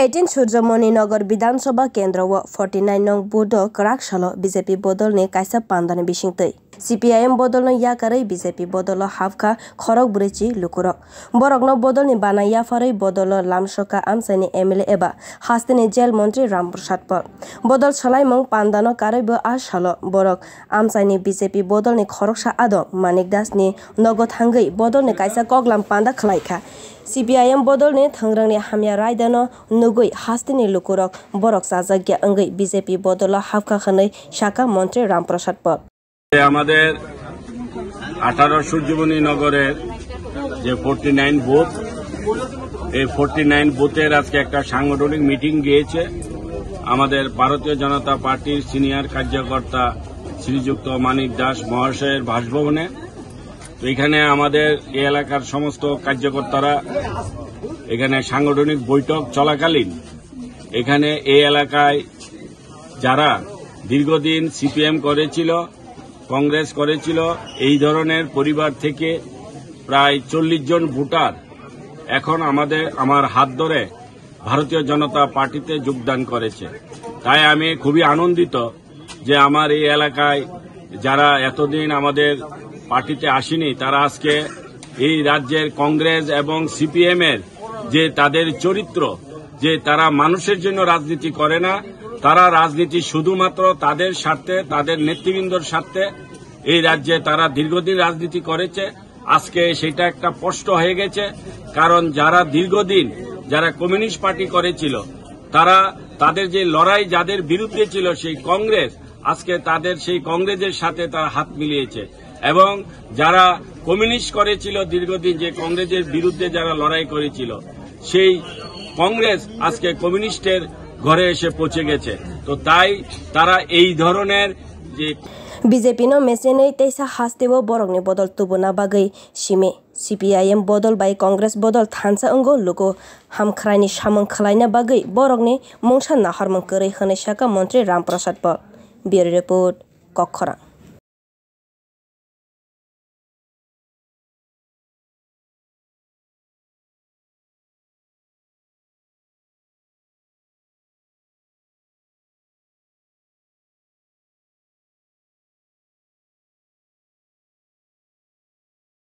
18 सूर्यमणि नगर विधानसभा केन्द्र व 49 नং बुधक रागसाल बीजेपी बदल ने कायसा पांदानि बिसिंगतै CPIM बदल न याकारै बीजेपी बदल हाफखा खरक ब्रेची लुकुरक बरकनो बदल नि बाना याफारै बदल लामसका आमसाइनि MLA एबा हास्तिनि जेल मंत्री रामप्रसाद प बदल सलाइमंग पांदानो कारैबो आसाल बरक आमसाइनि बीजेपी बदल नि खरकसा आदम मानिक दास नि नगद हांगै बदल नि कायसा कगलाम पांदा खलाइखा CPIM बदल ने थंग्रंनि हामिया रायदानो नुगै हास्तिनि लुकुरक बरक साजाग्या अंगै बीजेपी बदल हाफखा खनै शाखा मंत्री रामप्रसाद प আমাদের 18 সূর্যমণি নগরের যে 49 বুথ এই 49 বুথের আজকে একটা সাংগঠনিক মিটিং গিয়েছে আমাদের ভারতীয় জনতা পার্টির সিনিয়র কার্যকর্তা শ্রীযুক্ত মানিক দাস মহাশয়ের বাসভবনে। তো এখানে আমাদের এই এলাকার সমস্ত কার্যকর্তারা এখানে সাংগঠনিক বৈঠক চলাকালীন এখানে এই এলাকায় যারা দীর্ঘদিন CPM করেছিল কংগ্রেস করেছিল এই ধরনের পরিবার থেকে প্রায় 40 জন ভোটার এখন আমার হাত ধরে ভারতীয় জনতা পার্টিতে যোগদান করেছে। তাই আমি খুবই আনন্দিত যে আমার এই এলাকায় যারা এতদিন আমাদের পার্টিতে আসেনি তারা আজকে এই রাজ্যের কংগ্রেস এবং CPM এর যে তাদের চরিত্র যে তারা মানুষের জন্য রাজনীতি করে না, তারা রাজনীতি শুধুমাত্র তাদের স্বার্থে তাদের নেতৃবৃন্দর স্বার্থে এই রাজ্যে তারা দীর্ঘদিন রাজনীতি করেছে। আজকে সেটা একটা স্পষ্ট হয়ে গেছে, কারণ যারা দীর্ঘদিন যারা কমিউনিস্ট পার্টি করেছিল তারা তাদের যে লড়াই যাদের বিরুদ্ধে ছিল সেই কংগ্রেস আজকে তাদের সেই কংগ্রেসের সাথে তারা হাত মিলিয়েছে এবং যারা কমিউনিস্ট করেছিল দীর্ঘদিন যে কংগ্রেসের বিরুদ্ধে যারা লড়াই করেছিল সেই কংগ্রেস আজকে কমিউনিস্টের ঘরে এসে পৌঁছে গেছে। তো তাই তারা এই ধরনের যে BJP no mesene teisa hastewo borokni bodol tubuna bagai sime CPIM bodol bai Congress bodol thansa ungo lugo hamkhraini samang khalaina bagai borokni mungsa naharmang korei khane shaka mantri Ramprasad pa Bureau Report Kokhara।